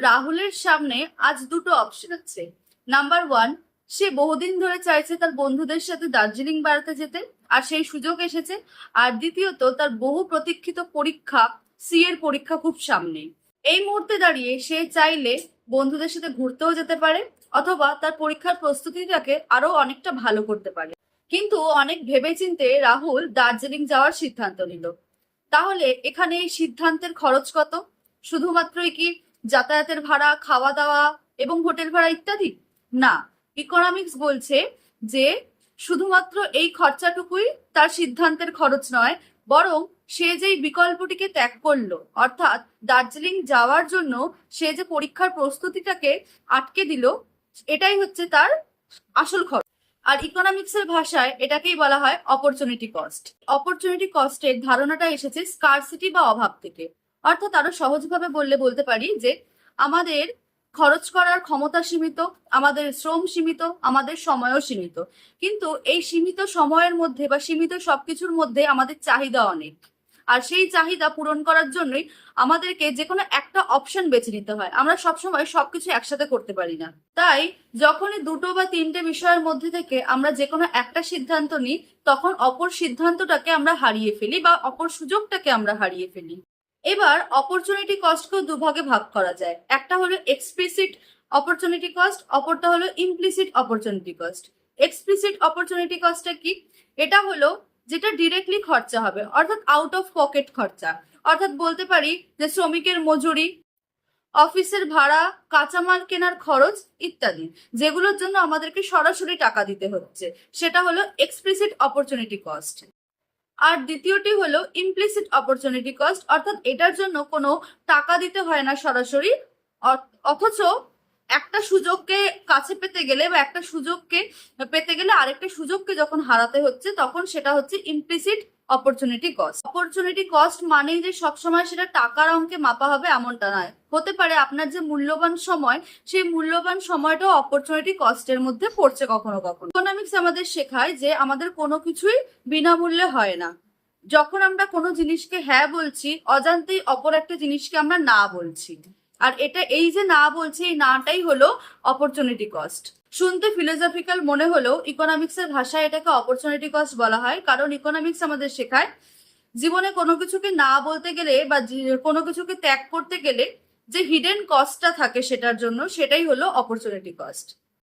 রাহুলের সামনে আজ দুটো অপশন আছে। নাম্বার ওয়ান, সে বহুদিন ধরে চাইছে তার বন্ধুদের সাথে দার্জিলিং বেড়াতে যেতে, আর সেই সুযোগ এসেছে। আর দ্বিতীয়ত, তার বহু প্রতীক্ষিত পরীক্ষা, সি এর পরীক্ষা খুব সামনে। এই মুহূর্তে দাঁড়িয়ে সে চাইলে বন্ধুদের সাথে ঘুরতেও যেতে পারে, অথবা তার পরীক্ষার প্রস্তুতিটাকে আরো অনেকটা ভালো করতে পারে। কিন্তু অনেক ভেবেচিন্তে রাহুল দার্জিলিং যাওয়ার সিদ্ধান্ত নিল। তাহলে এখানে এই সিদ্ধান্তের খরচ কত? শুধুমাত্রই কি যাতায়াতের ভাড়া, খাওয়া দাওয়া এবং হোটেল ভাড়া ইত্যাদি? না, ইকোনমিক্স বলছে যে শুধুমাত্র এই খরচাটুকুই তার সিদ্ধান্তের খরচ নয়, বরং সে যেই বিকল্পটিকে ত্যাগ করলো, অর্থাৎ দার্জিলিং যাওয়ার জন্য সে যে পরীক্ষার প্রস্তুতিটাকে আটকে দিল, এটাই হচ্ছে তার আসল খরচ। আর ইকোনমিক্সের ভাষায় এটাকেই বলা হয় অপরচুনিটি কস্ট। অপরচুনিটি কস্টের ধারণাটা এসেছে স্কারসিটি বা অভাব থেকে। অর্থাৎ আরো সহজভাবে বলতে পারি যে আমাদের খরচ করার ক্ষমতা সীমিত, আমাদের শ্রম সীমিত, আমাদের সময়ও সীমিত। কিন্তু এই সীমিত সময়ের মধ্যে বা সীমিত সবকিছুর মধ্যে আমাদের চাহিদা অনেক। আর সেই চাহিদা পূরণ করার জন্যই আমাদেরকে যে কোনো একটা অপশন বেছে নিতে হয়। আমরা সবসময় সবকিছু একসাথে করতে পারি না। তাই যখনই দুটো বা তিনটে বিষয়ের মধ্যে থেকে আমরা যে কোনো একটা সিদ্ধান্ত নিই, তখন অপর সিদ্ধান্তটাকে আমরা হারিয়ে ফেলি বা অপর সুযোগটাকে আমরা হারিয়ে ফেলি। এবার অপরচুনিটি কস্টকেও দুভাগে ভাগ করা যায়। একটা হলো এক্সপ্লিসিট অপরচুনিটি কস্ট, অপরটা হলো implicit opportunity cost. Explicit opportunity কস্টটা কি? এটা হলো যেটা ডিরেক্টলি খরচা হবে, অর্থাৎ আউট অফ পকেট খরচা। অর্থাৎ বলতে পারি যে শ্রমিকের মজুরি, অফিসের ভাড়া, কাঁচামাল কেনার খরচ ইত্যাদি, যেগুলোর জন্য আমাদেরকে সরাসরি টাকা দিতে হচ্ছে, সেটা হলো এক্সপ্লিসিট অপরচুনিটি কস্ট। আর দ্বিতীয়টি হলো ইমপ্লিসিট অপরচুনিটি কস্ট, অর্থাৎ এটার জন্য কোনো টাকা দিতে হয় না সরাসরি, অথচ একটা সুযোগকে কাছে পেতে গেলে বা একটা সুযোগকে পেতে গেলে আরেকটা সুযোগকে যখন হারাতে হচ্ছে, তখন সেটা হচ্ছে implicit opportunity cost. Opportunity cost মানেই যে সবসময় সেটা টাকার অঙ্কে মাপা হবে এমনটা নয়। হতে পারে আপনার যে মূল্যবান সময়, সেই মূল্যবান সময়টাও অপরচুনিটি কস্টের মধ্যে পড়ছে কখনো কখনো। ইকোনমিক্স আমাদের শেখায় যে আমাদের কোনো কিছুই বিনামূল্যে হয় না। যখন আমরা কোনো জিনিসকে হ্যাঁ বলছি, অজান্তেই অপর একটা জিনিসকে আমরা না বলছি। আর এটা এই যে না বলছি, এই নাটাই হলো অপরচুনিটি কস্ট। শুনতে ফিলোসফিক্যাল মনে হলেও ইকোনমিক্সের ভাষায় এটাকে অপরচুনিটি কস্ট বলা হয়, কারণ ইকোনমিক্স আমাদের শেখায় জীবনে কোনো কিছুকে না বলতে গেলে বা কোনো কিছুকে ত্যাগ করতে গেলে যে হিডেন কস্টটা থাকে সেটার জন্য, সেটাই হলো অপরচুনিটি কস্ট।